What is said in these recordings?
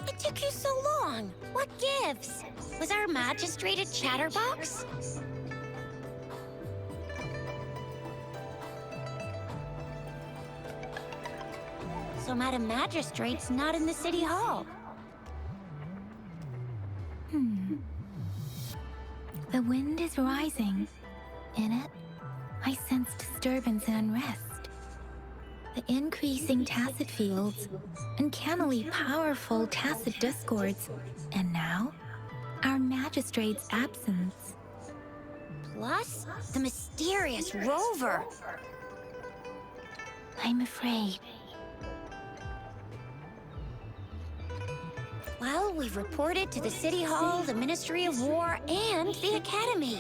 It took you so long. What gives? Was our magistrate a chatterbox? So Madam Magistrate's not in the city hall. The wind is rising. In it, I sense disturbance and unrest. The increasing tacit fields, uncannily powerful tacit discords, and now, our magistrate's absence. Plus, the mysterious rover. I'm afraid. Well, we've reported to the City Hall, the Ministry of War, and the Academy.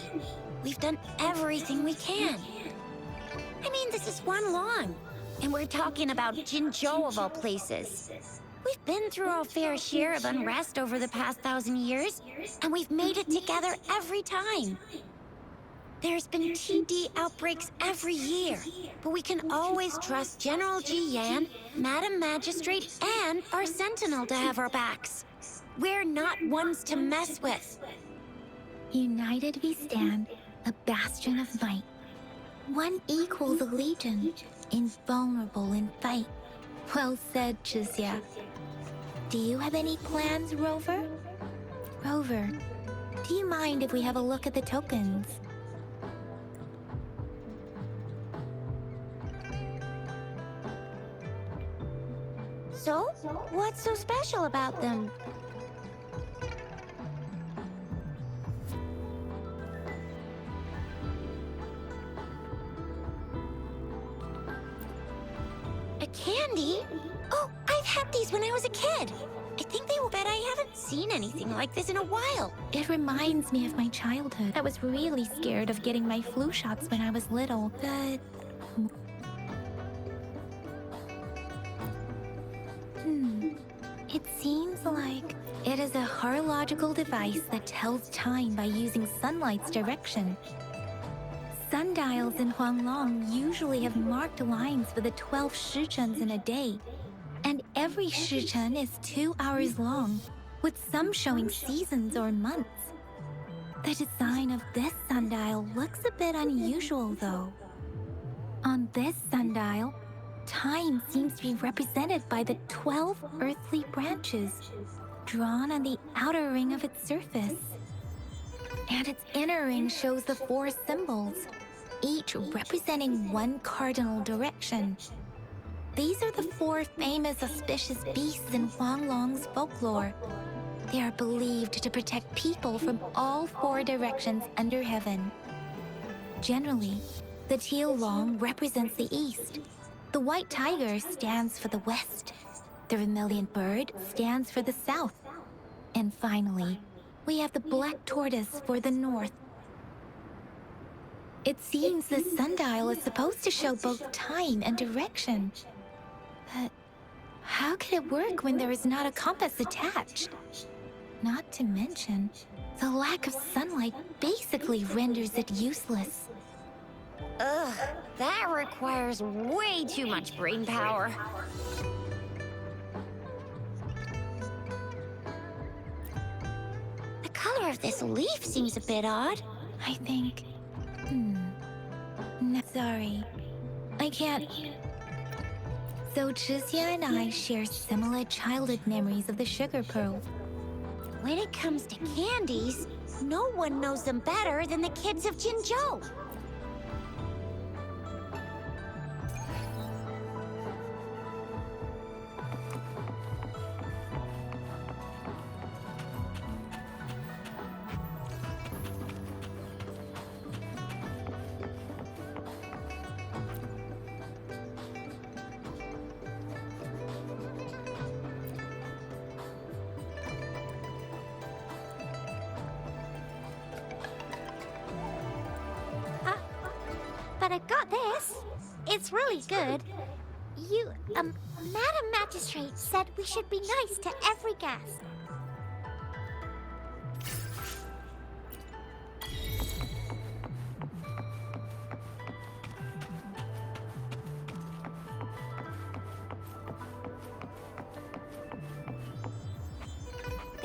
We've done everything we can. I mean, this is one long. And we're talking about Jinzhou of all places. We've been through our fair share of unrest over the past 1,000 years, and we've made it together every time. There's been TD outbreaks every year, but we can always trust General Ji Yan, Madam Magistrate, and our Sentinel to have our backs. We're not ones to mess with. United we stand, a bastion of might. One equals a legion, invulnerable in fight. Well said, Chizia. Do you have any plans, Rover? Rover, do you mind if we have a look at the tokens? So, what's so special about them? A candy? Oh, I've had these when I was a kid. I think they will bet I haven't seen anything like this in a while. It reminds me of my childhood. I was really scared of getting my flu shots when I was little, but... It seems like it is a horological device that tells time by using sunlight's direction. Sundials in Huanglong usually have marked lines for the 12 shichens in a day, and every shichen is 2 hours long, with some showing seasons or months. The design of this sundial looks a bit unusual, though. On this sundial, time seems to be represented by the 12 earthly branches, drawn on the outer ring of its surface. And its inner ring shows the 4 symbols, each representing one cardinal direction. These are the 4 famous auspicious beasts in Huanglong's folklore. They are believed to protect people from all 4 directions under heaven. Generally, the teal long represents the east. The white tiger stands for the west. The vermilion bird stands for the south. And finally, we have the black tortoise for the north. It seems the sundial is supposed to show both time and direction. But how can it work when there is not a compass attached? Not to mention, the lack of sunlight basically renders it useless. Ugh, that requires way too much brain power. The color of this leaf seems a bit odd. I think... No, sorry. I can't... So Chizia and I share similar childhood memories of the sugar pearl. When it comes to candies, no one knows them better than the kids of Jinzhou. But I got this. It's really good. Madam Magistrate said we should be nice to every guest.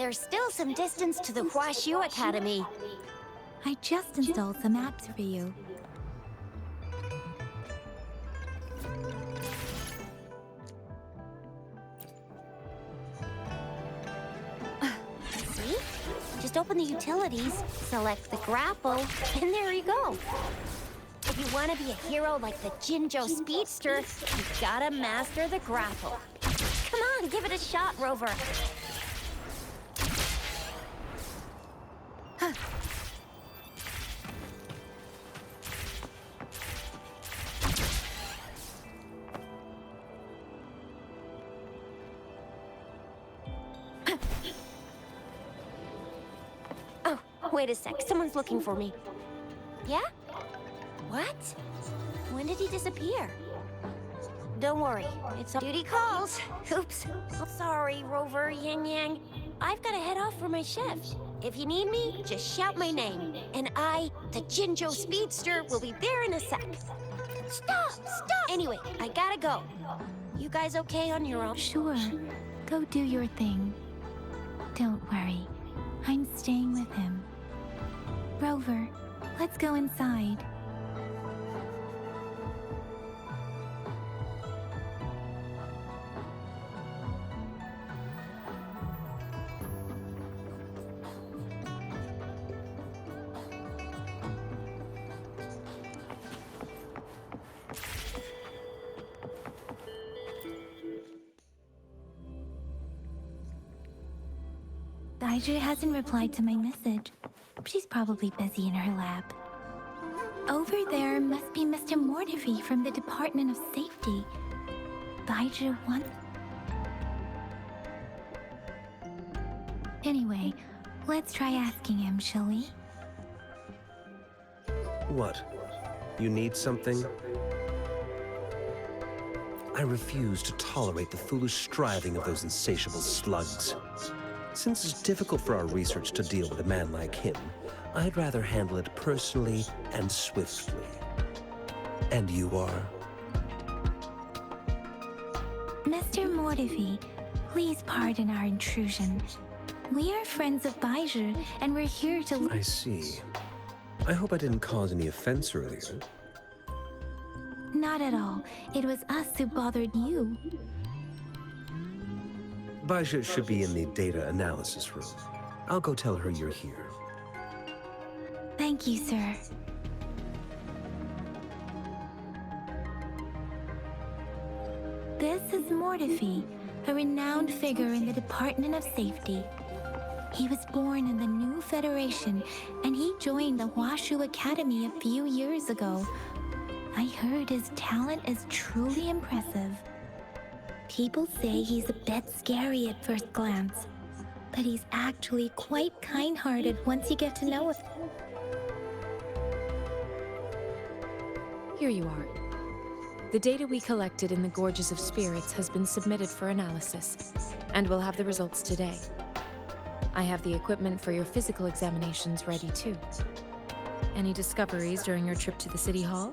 There's still some distance to the Huashu Academy. I just installed some apps for you. See? Just open the utilities, select the grapple, and there you go. If you want to be a hero like the Jinjo Speedster, you gotta master the grapple. Come on, give it a shot, Rover. Oh, wait a sec. Someone's looking for me. Yeah? What? When did he disappear? Don't worry, it's on duty calls. Oops. Sorry, Rover, Yang Yang. I've got to head off for my shift. If you need me, just shout my name. And I, the Jinjo Speedster, will be there in a sec. Stop! Anyway, I gotta go. You guys okay on your own? Sure, go do your thing. Don't worry, I'm staying with him. Rover, let's go inside. Daiju hasn't replied to my message. She's probably busy in her lab. Over there must be Mr. Mortifi from the Department of Safety. Daiju wants... Anyway, let's try asking him, shall we? What? You need something? I refuse to tolerate the foolish striving of those insatiable slugs. Since it's difficult for our research to deal with a man like him, I'd rather handle it personally and swiftly. And you are? Mr. Mortifi, please pardon our intrusion. We are friends of Baiju, and we're here to... I see. I hope I didn't cause any offense earlier. Not at all. It was us who bothered you. Baja should be in the data analysis room. I'll go tell her you're here. Thank you, sir. This is Mortifi, a renowned figure in the Department of Safety. He was born in the new Federation, and he joined the Huashu Academy a few years ago. I heard his talent is truly impressive. People say he's a bit scary at first glance, but he's actually quite kind-hearted once you get to know him. Here you are. The data we collected in the Gorges of Spirits has been submitted for analysis, and we'll have the results today. I have the equipment for your physical examinations ready too. Any discoveries during your trip to the City Hall?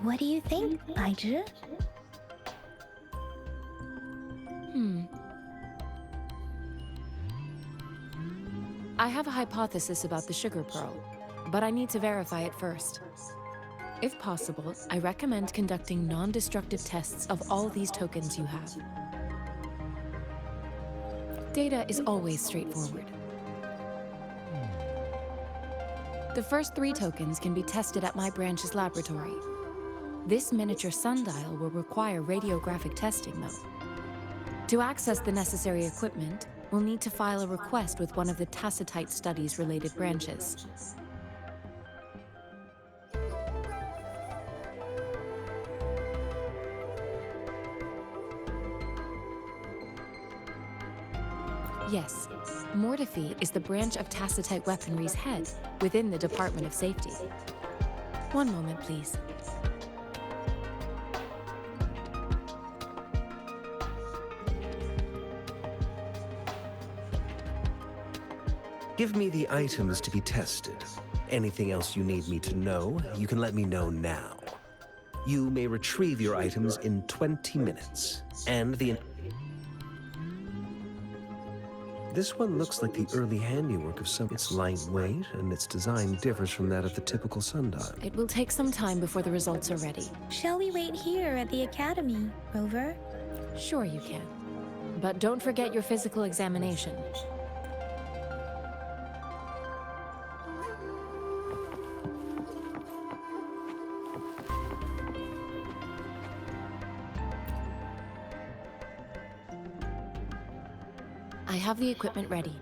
What do you think, Baiju? I have a hypothesis about the sugar pearl, but I need to verify it first. If possible, I recommend conducting non-destructive tests of all these tokens you have. Data is always straightforward. The first 3 tokens can be tested at my branch's laboratory. This miniature sundial will require radiographic testing, though. To access the necessary equipment, we'll need to file a request with one of the Tacitite Studies related branches. Yes, Mortifi is the branch of Tacitite Weaponry's head within the Department of Safety. One moment, please. Give me the items to be tested. Anything else you need me to know, you can let me know now. You may retrieve your items in 20 minutes, and This one looks like the early handiwork of some. It's lightweight, and its design differs from that of the typical sundial. It will take some time before the results are ready. Shall we wait here at the Academy, Rover? Sure you can. But don't forget your physical examination. I have the equipment ready.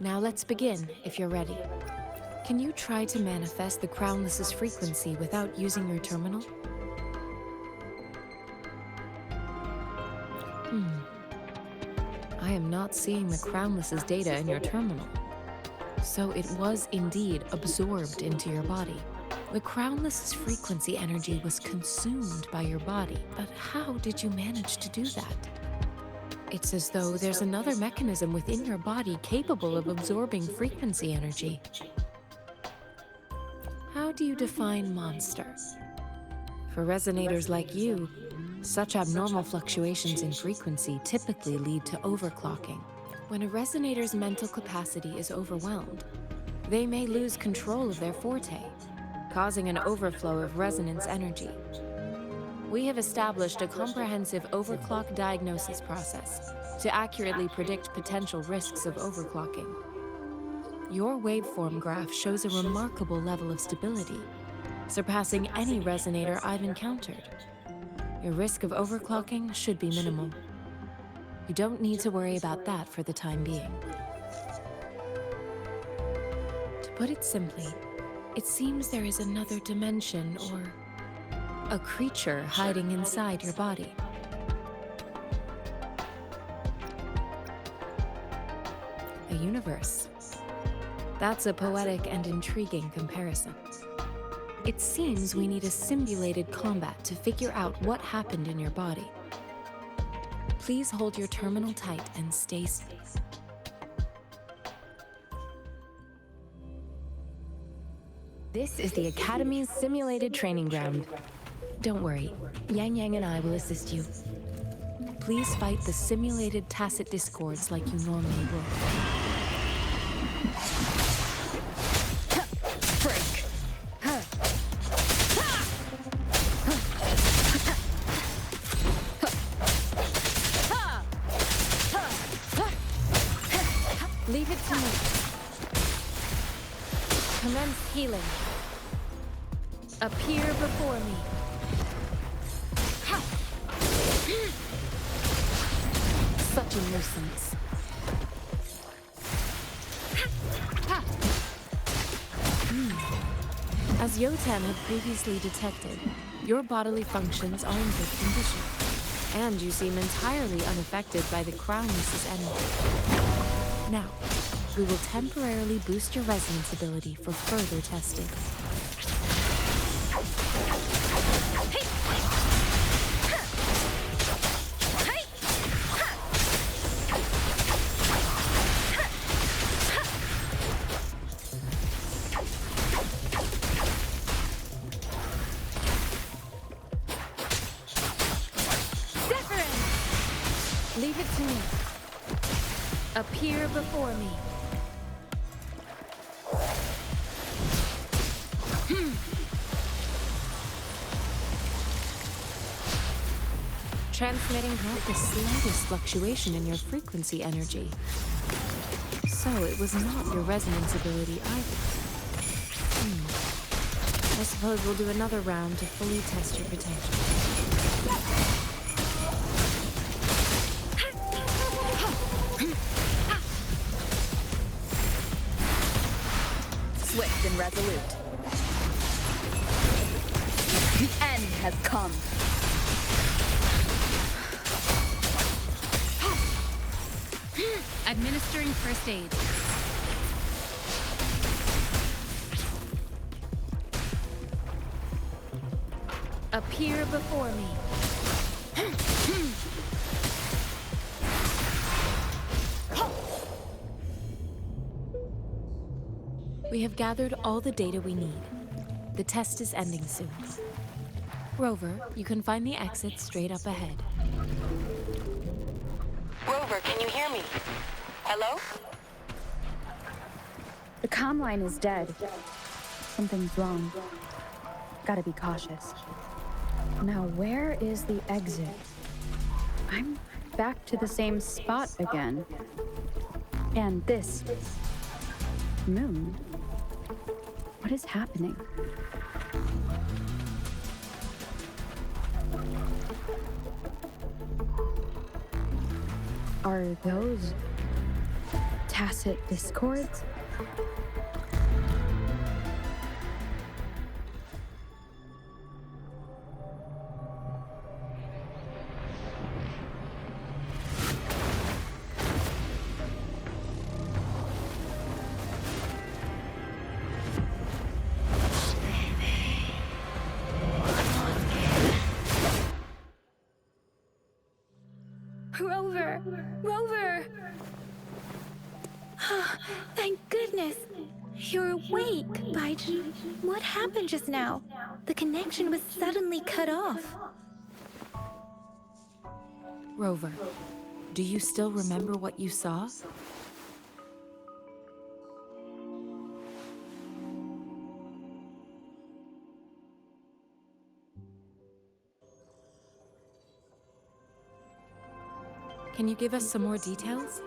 Now let's begin, if you're ready. Can you try to manifest the Crownless's frequency without using your terminal? I am not seeing the Crownless's data in your terminal. So it was indeed absorbed into your body. The Crownless's frequency energy was consumed by your body. But how did you manage to do that? It's as though there's another mechanism within your body capable of absorbing frequency energy. How do you define monster? For resonators like you, such abnormal fluctuations in frequency typically lead to overclocking. When a resonator's mental capacity is overwhelmed, they may lose control of their forte, causing an overflow of resonance energy. We have established a comprehensive overclock diagnosis process to accurately predict potential risks of overclocking. Your waveform graph shows a remarkable level of stability, surpassing any resonator I've encountered. Your risk of overclocking should be minimal. You don't need to worry about that for the time being. To put it simply, it seems there is another dimension or a creature hiding inside your body. A universe. That's a poetic and intriguing comparison. It seems we need a simulated combat to figure out what happened in your body. Please hold your terminal tight and stay safe. This is the Academy's simulated training ground. Don't worry, Yang Yang and I will assist you. Please fight the simulated tacit discords like you normally would. Break. Leave it to me. Commence healing. Appear before me. Such a nuisance. As Yotan had previously detected, your bodily functions are in good condition, and you seem entirely unaffected by the Crownless's energy. Now, we will temporarily boost your resonance ability for further testing. Leave it to me. Appear before me. Transmitting not the slightest fluctuation in your frequency energy. So it was not your resonance ability either. I suppose we'll do another round to fully test your potential. Swift and resolute. The end has come. Administering first aid. Appear before me. We have gathered all the data we need. The test is ending soon. Rover, you can find the exit straight up ahead. Rover, can you hear me? Hello? The comm line is dead. Something's wrong. Gotta be cautious. Now, where is the exit? I'm back to the same spot again. And this moon. What is happening? Are those tacit discords? Rover! Rover! Thank goodness! You're awake, Baiji. What happened just now? The connection was suddenly cut off. Rover, do you still remember what you saw? Can you give us some more details?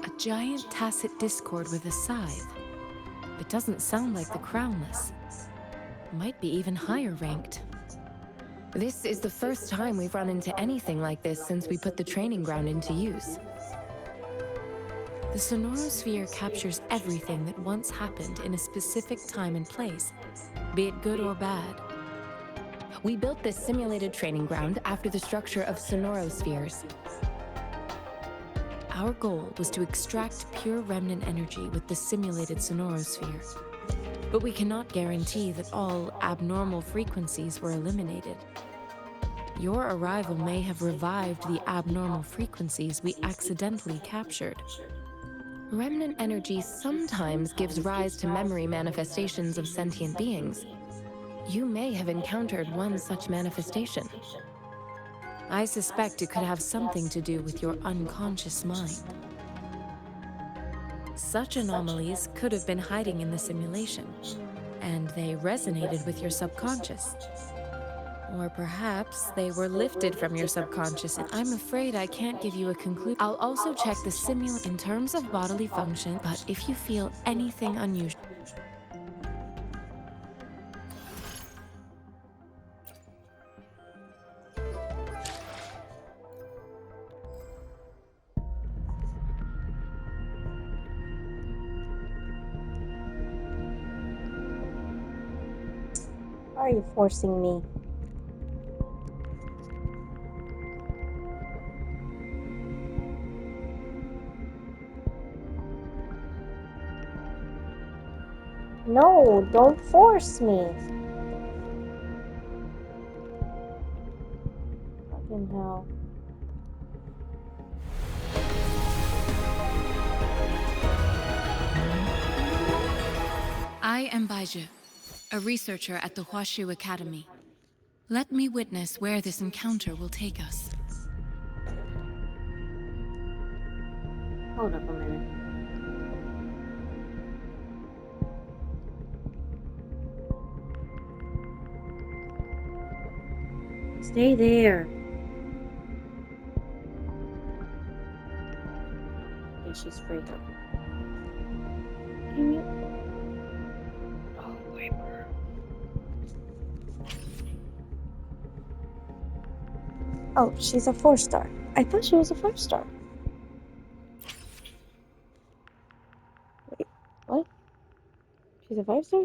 A giant tacit discord with a scythe. It doesn't sound like the crownless. Might be even higher ranked. This is the first time we've run into anything like this since we put the training ground into use. The sonorosphere captures everything that once happened in a specific time and place, be it good or bad. We built this simulated training ground after the structure of sonorospheres. Our goal was to extract pure remnant energy with the simulated sonorosphere. But we cannot guarantee that all abnormal frequencies were eliminated. Your arrival may have revived the abnormal frequencies we accidentally captured. Remnant energy sometimes gives rise to memory manifestations of sentient beings. You may have encountered one such manifestation. I suspect it could have something to do with your unconscious mind. Such anomalies could have been hiding in the simulation, and they resonated with your subconscious. Or perhaps they were lifted from your subconscious, and I'm afraid I can't give you a conclusion. I'll also check the simulation in terms of bodily function, but if you feel anything unusual, Why are you forcing me? No, don't force me. Fucking hell. I am Baiju, a researcher at the Huashu Academy. Let me witness where this encounter will take us. Hold up a minute. Stay there. Yeah, she's free. Can you? Oh, wiper. Oh, she's a 4-star. I thought she was a 5-star. Wait, what? She's a 5-star?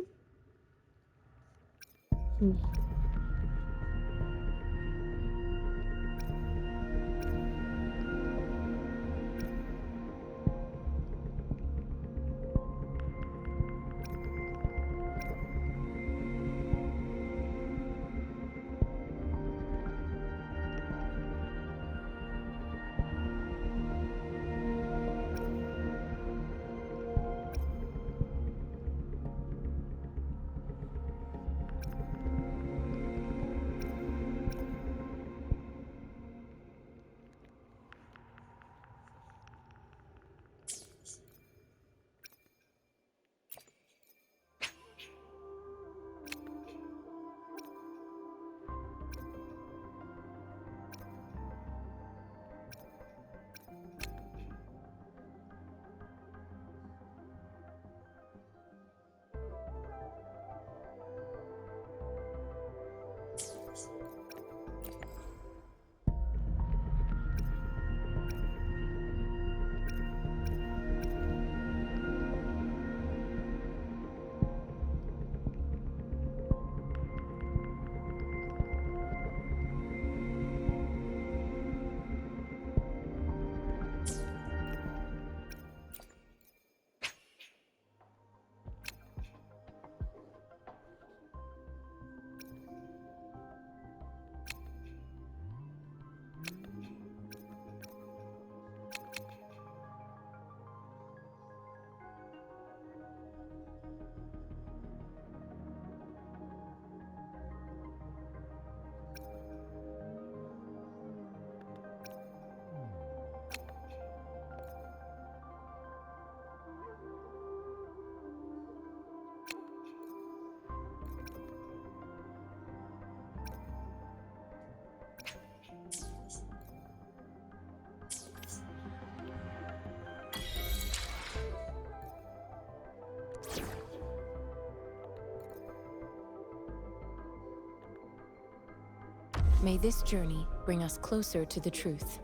May this journey bring us closer to the truth.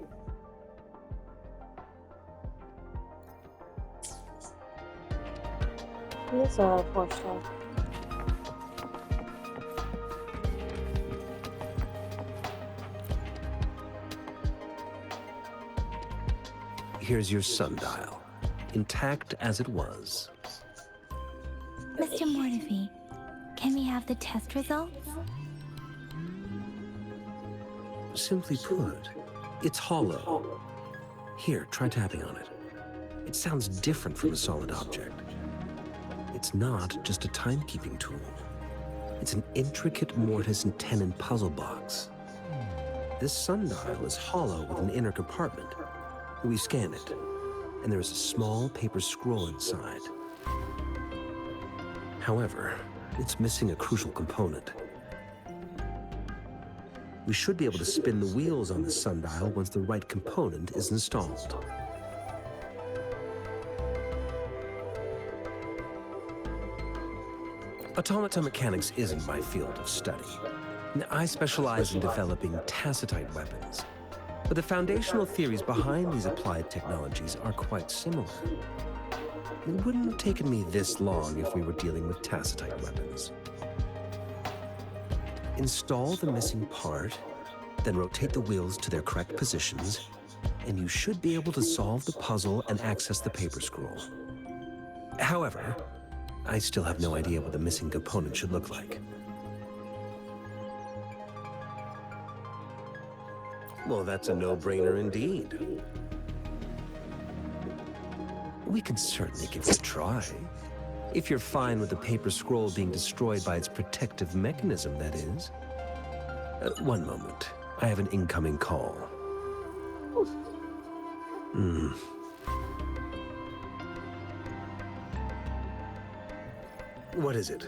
He is a 4-star. Here's your sundial, intact as it was. Mr. Mortefi, can we have the test results? Simply put, it's hollow. Here, try tapping on it. It sounds different from a solid object. It's not just a timekeeping tool. It's an intricate mortise and tenon puzzle box. This sundial is hollow with an inner compartment. We scan it, and there is a small paper scroll inside. However, it's missing a crucial component. We should be able to spin the wheels on the sundial once the right component is installed. Automata mechanics isn't my field of study. I specialize in developing tacitite weapons, but the foundational theories behind these applied technologies are quite similar. It wouldn't have taken me this long if we were dealing with tacitite weapons. Install the missing part, then rotate the wheels to their correct positions, and you should be able to solve the puzzle and access the paper scroll. However, I still have no idea what the missing component should look like. Well, that's a no-brainer indeed. We can certainly give it a try. If you're fine with the paper scroll being destroyed by its protective mechanism, that is. One moment. I have an incoming call. What is it?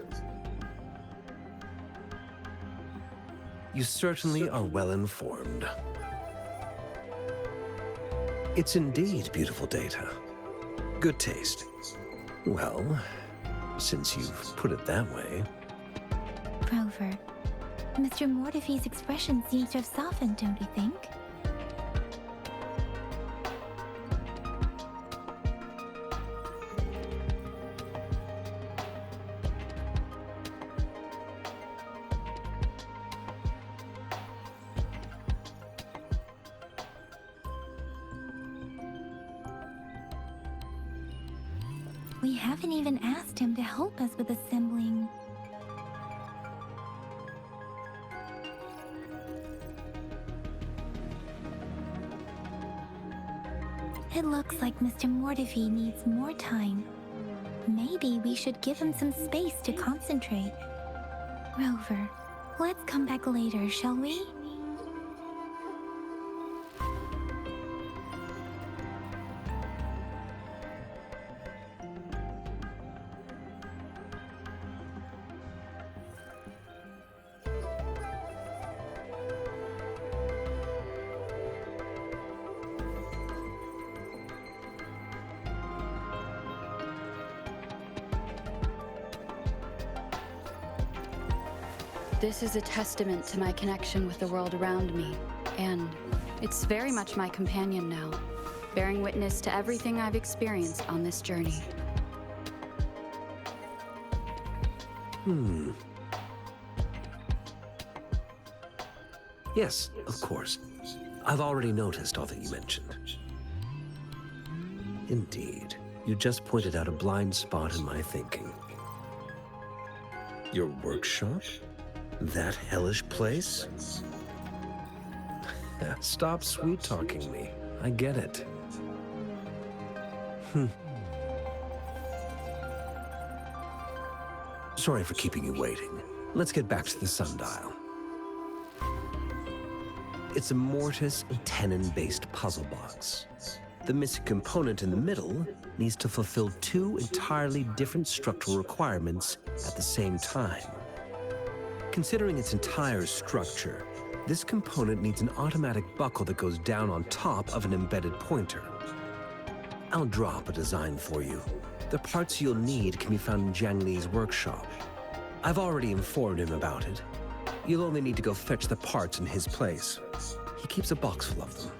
You certainly are well informed. It's indeed beautiful data. Good taste. Well, since you've put it that way. Rover, Mr. Mortefi's expression seems to have softened, don't you think? We haven't even asked him to help us with assembling. It looks like Mr. Mortefi needs more time. Maybe we should give him some space to concentrate. Rover, let's come back later, shall we? This is a testament to my connection with the world around me, and it's very much my companion now, bearing witness to everything I've experienced on this journey. Yes, of course. I've already noticed all that you mentioned. Indeed, you just pointed out a blind spot in my thinking. Your workshop? That hellish place? Stop sweet-talking me. I get it. Sorry for keeping you waiting. Let's get back to the sundial. It's a mortise and tenon-based puzzle box. The missing component in the middle needs to fulfill two entirely different structural requirements at the same time. Considering its entire structure, this component needs an automatic buckle that goes down on top of an embedded pointer. I'll draw up a design for you. The parts you'll need can be found in Jiang Li's workshop. I've already informed him about it. You'll only need to go fetch the parts in his place. He keeps a box full of them.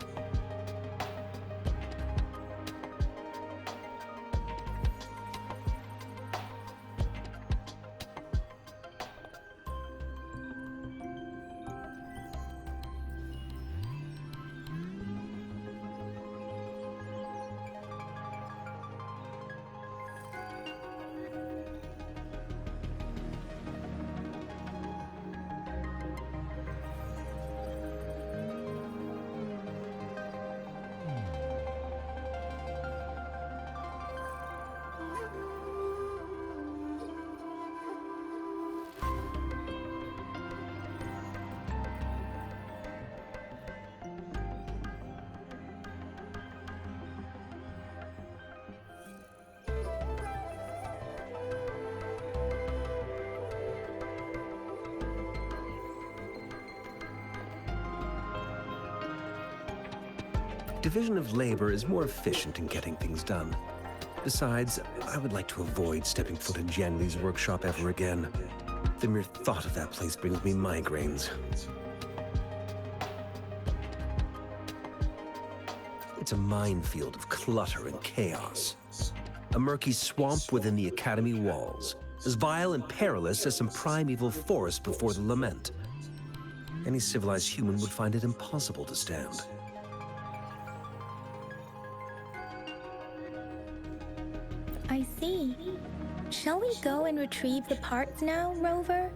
Division of labor is more efficient in getting things done. Besides, I would like to avoid stepping foot in Janley's workshop ever again. The mere thought of that place brings me migraines. It's a minefield of clutter and chaos. A murky swamp within the Academy walls, as vile and perilous as some primeval forest before the Lament. Any civilized human would find it impossible to stand. I see. Shall we go and retrieve the parts now, Rover?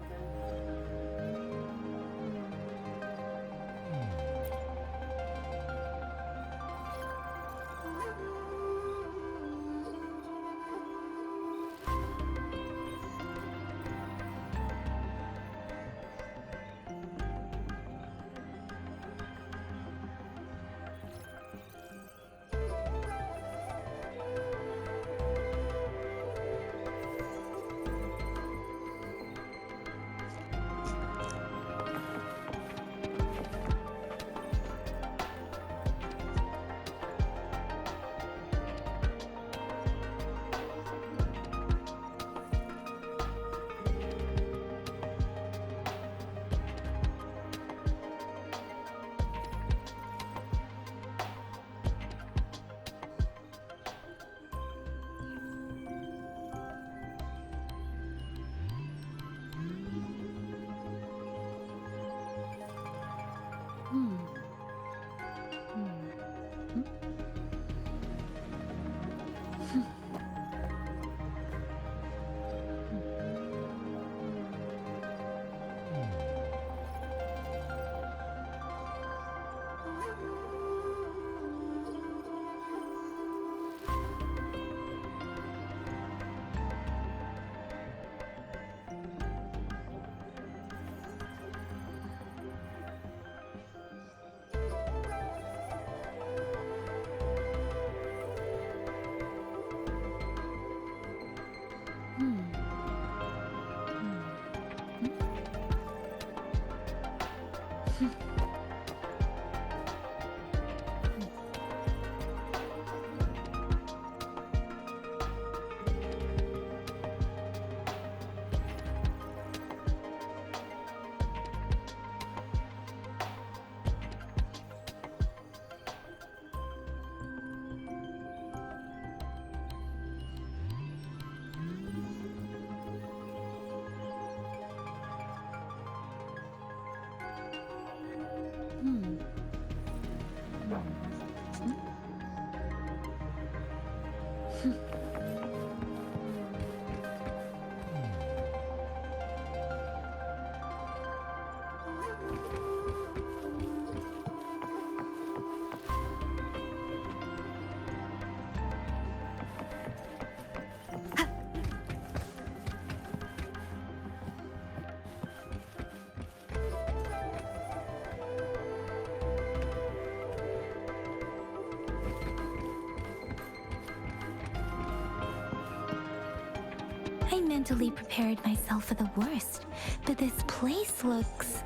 I mentally prepared myself for the worst, but this place looks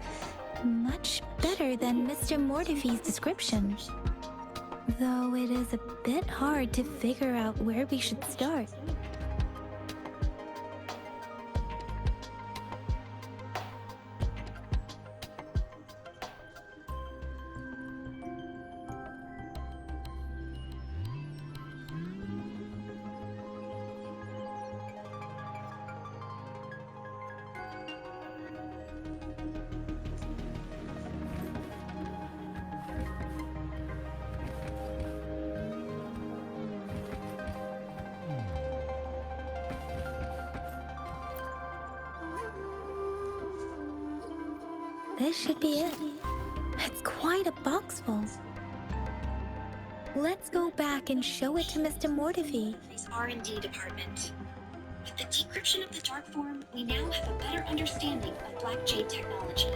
much better than Mr. Mortefi's description. Though it is a bit hard to figure out where we should start. This should be it. It's quite a box full. Let's go back and show it to Mr. Mortefi. His R&D department. With the decryption of the dark form, we now have a better understanding of Black Jade technology.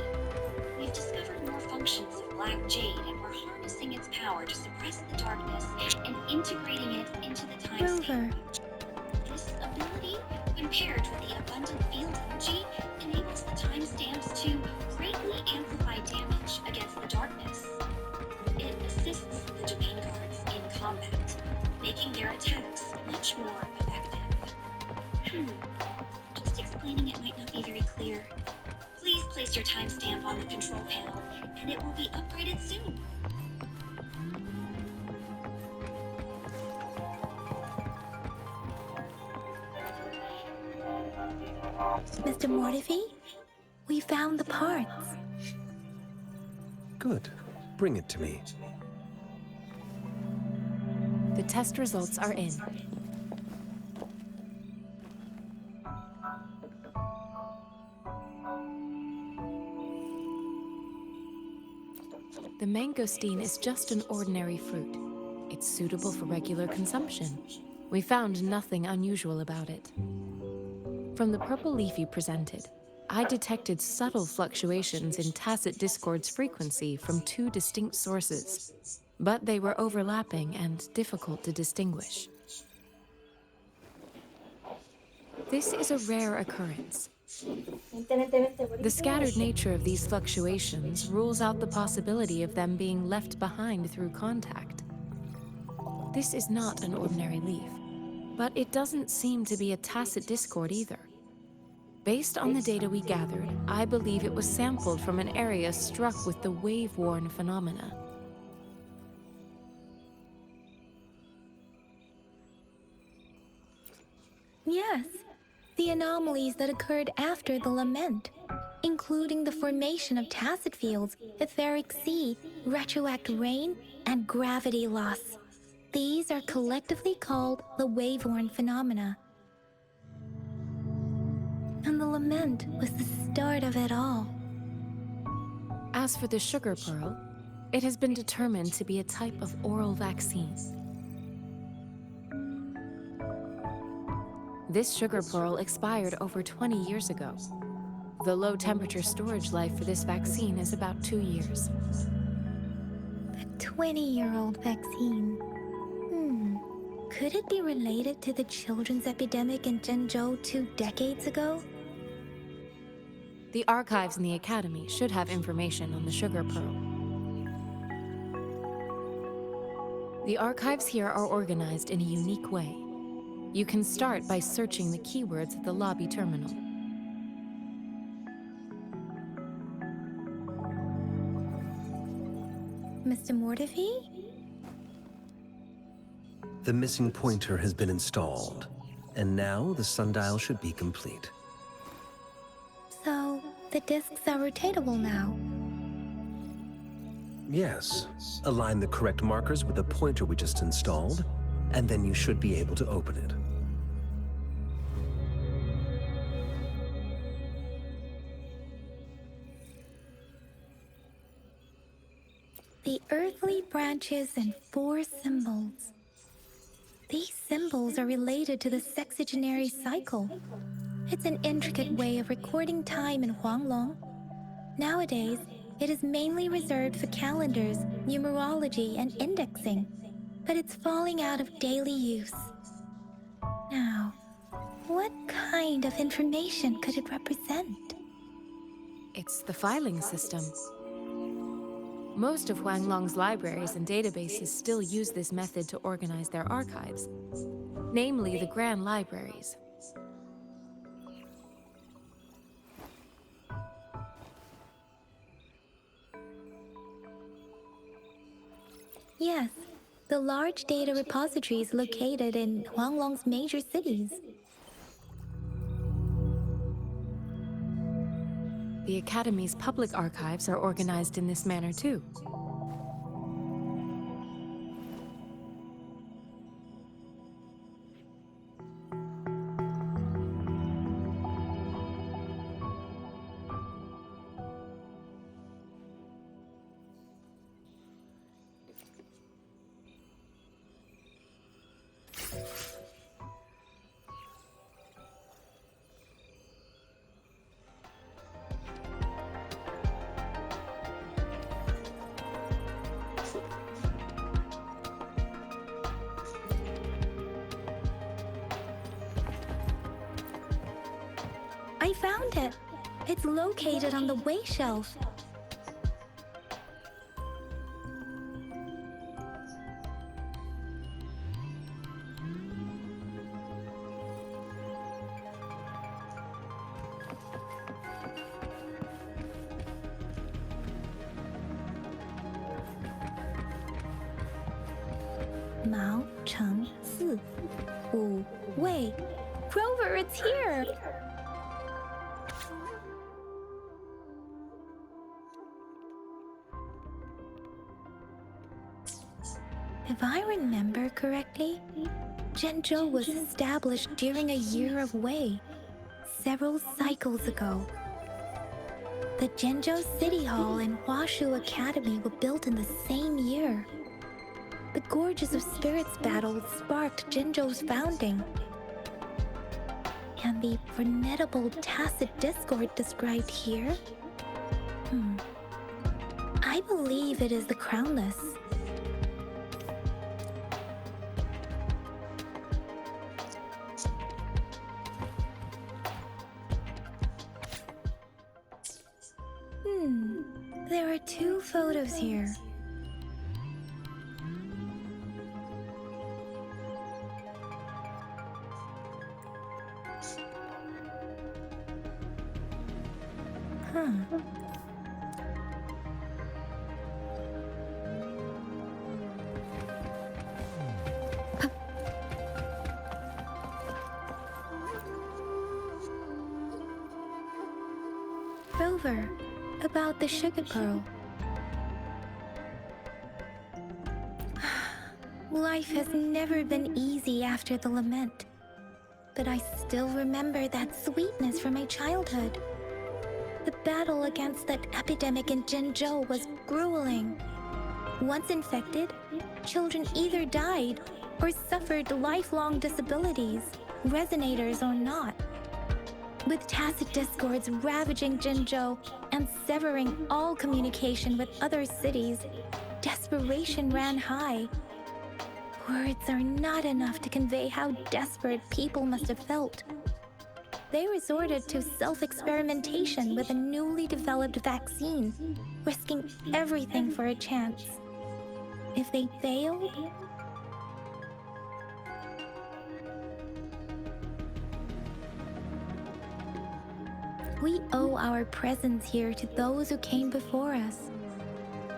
We've discovered more functions of Black Jade, and we're harnessing its power to suppress the darkness and integrating it into the time Rover. stamp. This ability, when paired with the abundant field energy, enables the timestamps to greatly amplify damage against the darkness. It assists the domain guards in combat, making their attacks much more effective. Just explaining it might not be very clear. Please place your timestamp on the control panel, and it will be upgraded soon. Mr. Mortefi, we found the parts. Good. Bring it to me. The test results are in. The mangosteen is just an ordinary fruit. It's suitable for regular consumption. We found nothing unusual about it. From the purple leaf you presented, I detected subtle fluctuations in tacit discord's frequency from two distinct sources, but they were overlapping and difficult to distinguish. This is a rare occurrence. The scattered nature of these fluctuations rules out the possibility of them being left behind through contact. This is not an ordinary leaf, but it doesn't seem to be a tacit discord either. Based on the data we gathered, I believe it was sampled from an area struck with the wave-worn phenomena. Yes, the anomalies that occurred after the lament, including the formation of tacit fields, etheric sea, retroact rain, and gravity loss. These are collectively called the wave-worn phenomena. And the lament was the start of it all. As for the sugar pearl, it has been determined to be a type of oral vaccine. This sugar pearl expired over 20 years ago. The low-temperature storage life for this vaccine is about 2 years. The 20-year-old vaccine. Could it be related to the children's epidemic in Zhengzhou 2 decades ago? The archives in the Academy should have information on the sugar pearl. The archives here are organized in a unique way. You can start by searching the keywords at the lobby terminal. Mr. Mortefi? The missing pointer has been installed, and now the sundial should be complete. So, the discs are rotatable now. Yes. Align the correct markers with the pointer we just installed, and then you should be able to open it. The earthly branches and 4 symbols. These symbols are related to the sexagenary cycle. It's an intricate way of recording time in Huanglong. Nowadays, it is mainly reserved for calendars, numerology, and indexing, but it's falling out of daily use. Now, what kind of information could it represent? It's the filing system. Most of Huanglong's libraries and databases still use this method to organize their archives, namely the Grand Libraries. Yes, the large data repositories located in Huanglong's major cities. The Academy's public archives are organized in this manner too. I found it. It's located on the way shelf. Mao Cheng Si. Wu Wei. Rover, it's here! If I remember correctly, Zhenzhou was established during a year of Wei, several cycles ago. The Zhenzhou City Hall and Huashu Academy were built in the same year. The Gorges of Spirits battle sparked Zhenzhou's founding. And the formidable tacit discord described here? I believe it is the Crownless. There are two photos here. Rover, about the sugar pearl. Life has never been easy after the lament, but I still remember that sweetness from my childhood. The battle against that epidemic in Zhenzhou was grueling. Once infected, children either died or suffered lifelong disabilities, resonators or not. With tacit discords ravaging Zhenzhou and severing all communication with other cities, desperation ran high. Words are not enough to convey how desperate people must have felt. They resorted to self-experimentation with a newly developed vaccine, risking everything for a chance. If they failed, we owe our presence here to those who came before us.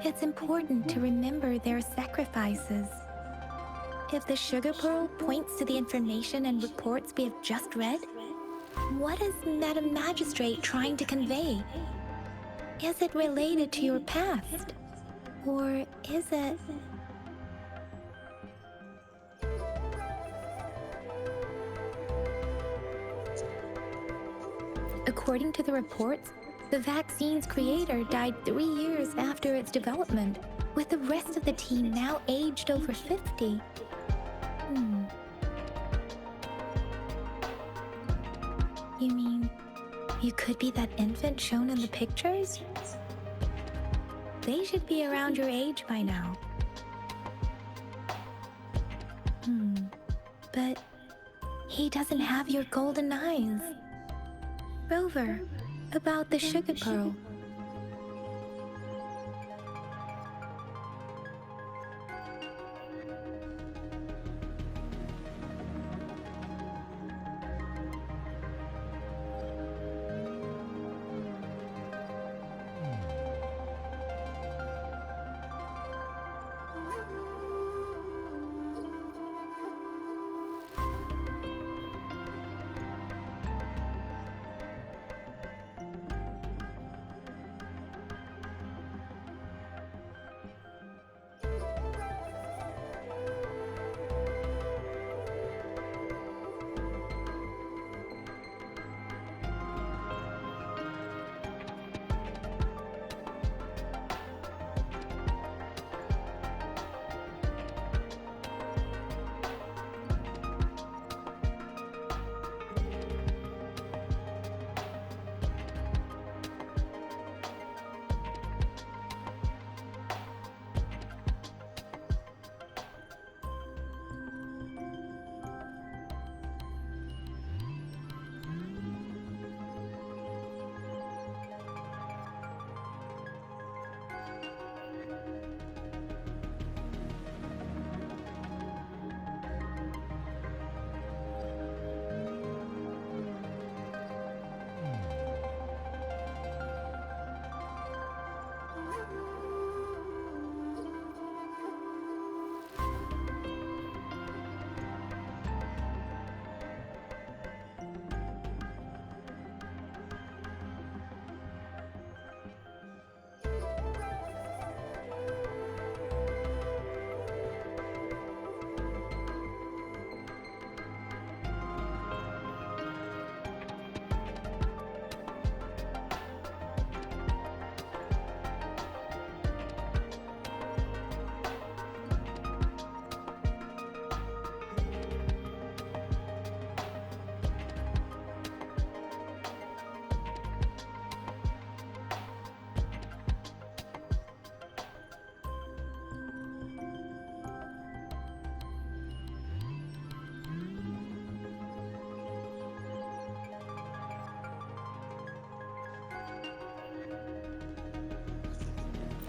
It's important to remember their sacrifices. If the sugar pearl points to the information and reports we have just read, what is Madam Magistrate trying to convey? Is it related to your past? Or is it... According to the reports, the vaccine's creator died 3 years after its development, with the rest of the team now aged over 50. You mean, you could be that infant shown in the pictures? They should be around your age by now. But he doesn't have your golden eyes. Rover, about the sugar pearl.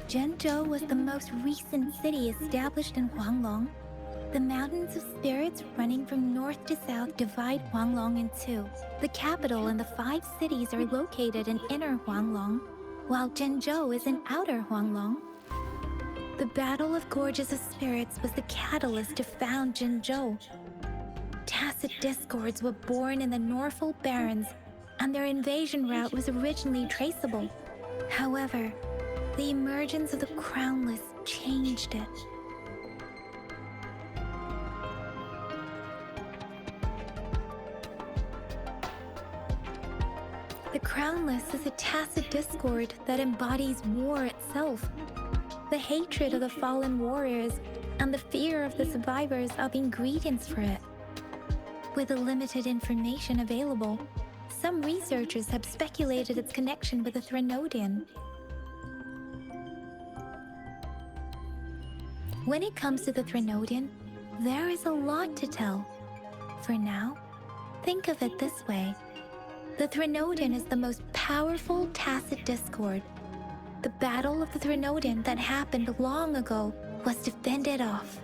Zhenzhou was the most recent city established in Huanglong. The mountains of spirits running from north to south divide Huanglong in two. The capital and the 5 cities are located in inner Huanglong, while Zhenzhou is in outer Huanglong. The Battle of Gorges of Spirits was the catalyst to found Zhenzhou. Tacit discords were born in the Norfolk Barrens, and their invasion route was originally traceable. However, the emergence of the Crownless changed it. The Crownless is a tacit discord that embodies war itself. The hatred of the fallen warriors and the fear of the survivors are the ingredients for it. With the limited information available, some researchers have speculated its connection with the Threnodian. When it comes to the Threnodian, there is a lot to tell. For now, think of it this way. The Threnodian is the most powerful tacit discord. The Battle of the Threnodian that happened long ago was to fend it off.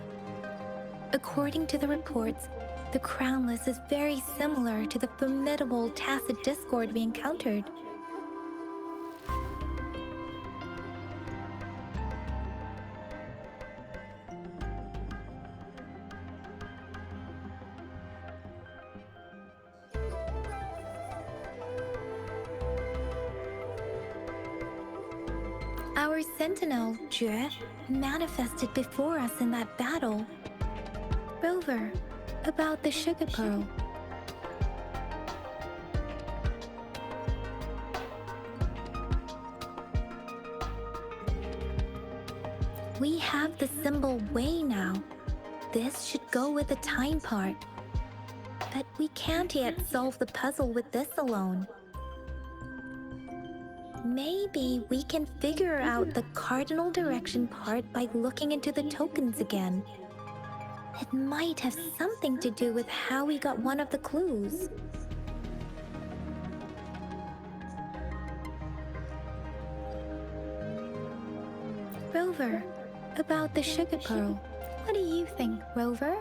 According to the reports, the Crownless is very similar to the formidable tacit discord we encountered. Our sentinel, Jue, manifested before us in that battle. Rover, about the sugar pearl. We have the symbol Wei now. This should go with the time part. But we can't yet solve the puzzle with this alone. Maybe we can figure out the cardinal direction part by looking into the tokens again. It might have something to do with how we got one of the clues. Rover, about the sugar pearl. What do you think, Rover?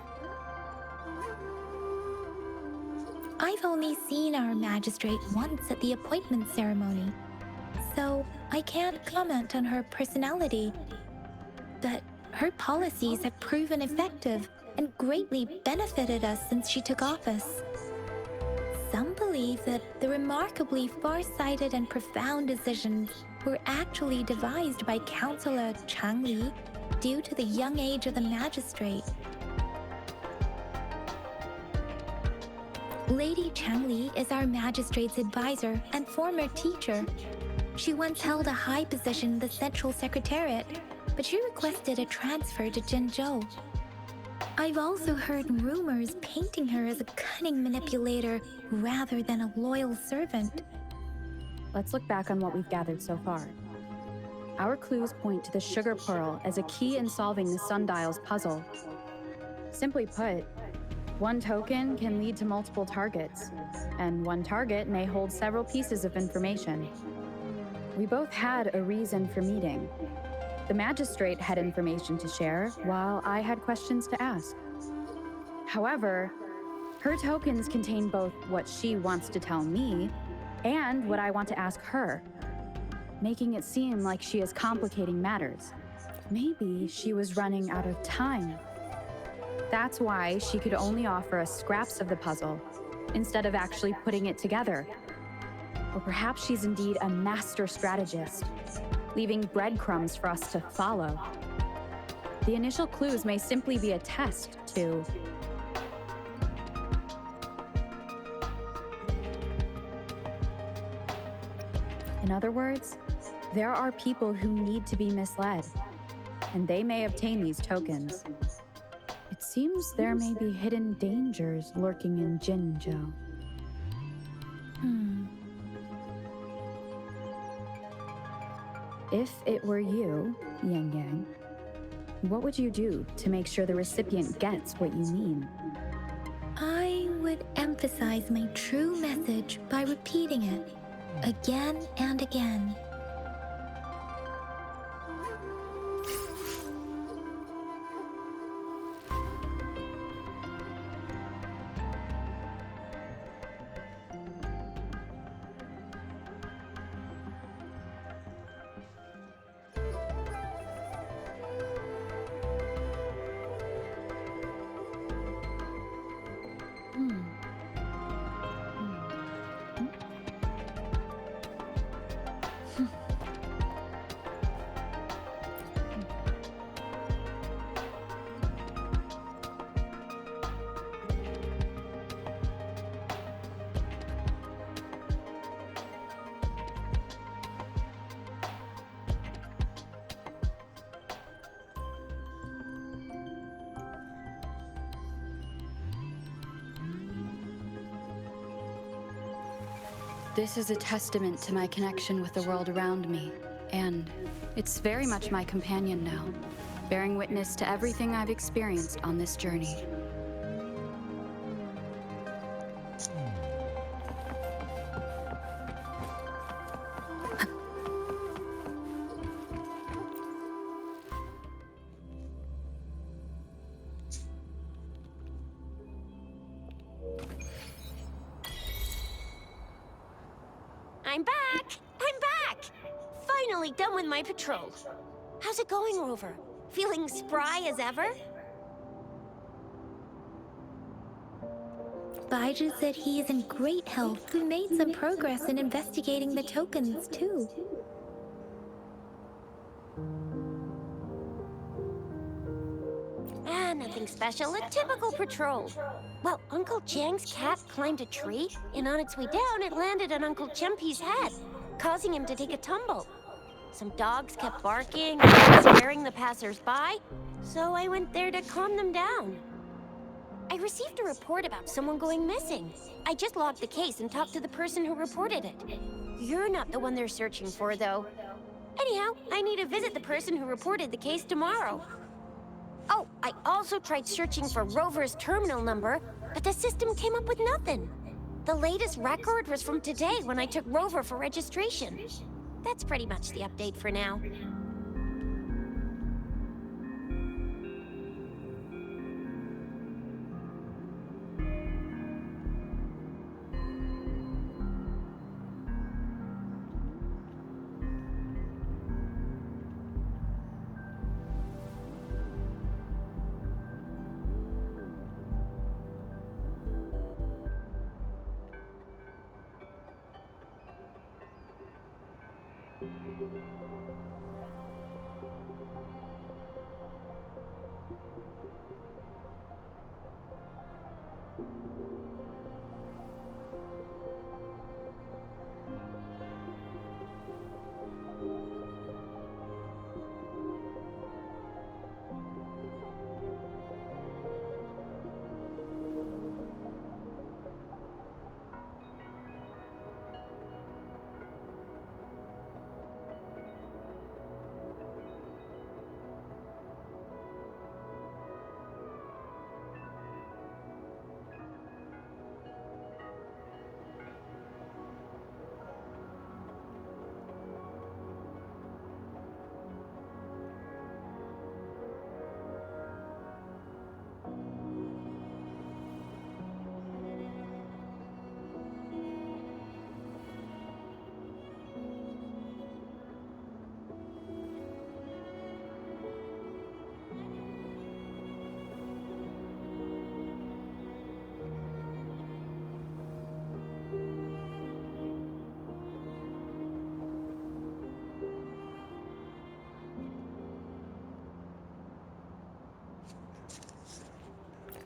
I've only seen our magistrate once at the appointment ceremony, so I can't comment on her personality. But her policies have proven effective and greatly benefited us since she took office. Some believe that the remarkably far-sighted and profound decisions were actually devised by Councillor Chang Li due to the young age of the magistrate. Lady Chang Li is our magistrate's advisor and former teacher. She once held a high position in the Central Secretariat, but she requested a transfer to Zhenzhou. I've also heard rumors painting her as a cunning manipulator rather than a loyal servant. Let's look back on what we've gathered so far. Our clues point to the sugar pearl as a key in solving the sundial's puzzle. Simply put, one token can lead to multiple targets, and one target may hold several pieces of information. We both had a reason for meeting. The magistrate had information to share, while I had questions to ask. However, her tokens contain both what she wants to tell me and what I want to ask her, making it seem like she is complicating matters. Maybe she was running out of time. That's why she could only offer us scraps of the puzzle, instead of actually putting it together. Or perhaps she's indeed a master strategist, leaving breadcrumbs for us to follow. The initial clues may simply be a test to... In other words, there are people who need to be misled, and they may obtain these tokens. It seems there may be hidden dangers lurking in Jinzhou. If it were you, Yang Yang, what would you do to make sure the recipient gets what you mean? I would emphasize my true message by repeating it again and again. This is a testament to my connection with the world around me, and it's very much my companion now, bearing witness to everything I've experienced on this journey. I'm back! I'm back! Finally done with my patrol. How's it going, Rover? Feeling spry as ever? Baiju said he is in great health. We made some progress in investigating the tokens, too. Nothing special. A typical patrol. Well, Uncle Jiang's cat climbed a tree, and on its way down, it landed on Uncle Chempi's head, causing him to take a tumble. Some dogs kept barking and scaring the passers-by, so I went there to calm them down. I received a report about someone going missing. I just logged the case and talked to the person who reported it. You're not the one they're searching for, though. Anyhow, I need to visit the person who reported the case tomorrow. Oh, I also tried searching for Rover's terminal number, but the system came up with nothing. The latest record was from today when I took Rover for registration. That's pretty much the update for now.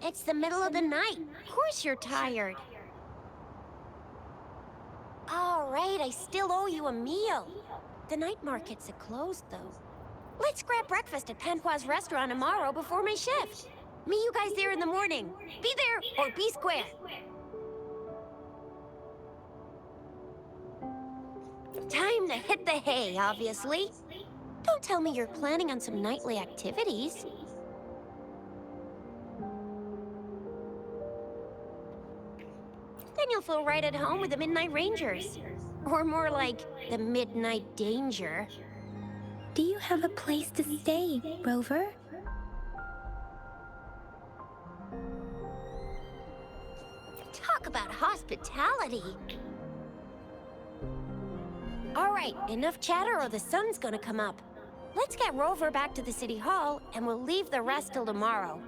It's the middle of the night. Of course you're tired. All right, I still owe you a meal. The night markets are closed, though. Let's grab breakfast at Panhua's restaurant tomorrow before my shift. Meet you guys there in the morning. Be there or be square. Time to hit the hay, obviously. Don't tell me you're planning on some nightly activities. Then you'll feel right at home with the Midnight Rangers. Or more like, the Midnight Danger. Do you have a place to stay, Rover? Talk about hospitality. All right, enough chatter or the sun's gonna come up. Let's get Rover back to the City Hall, and we'll leave the rest till tomorrow.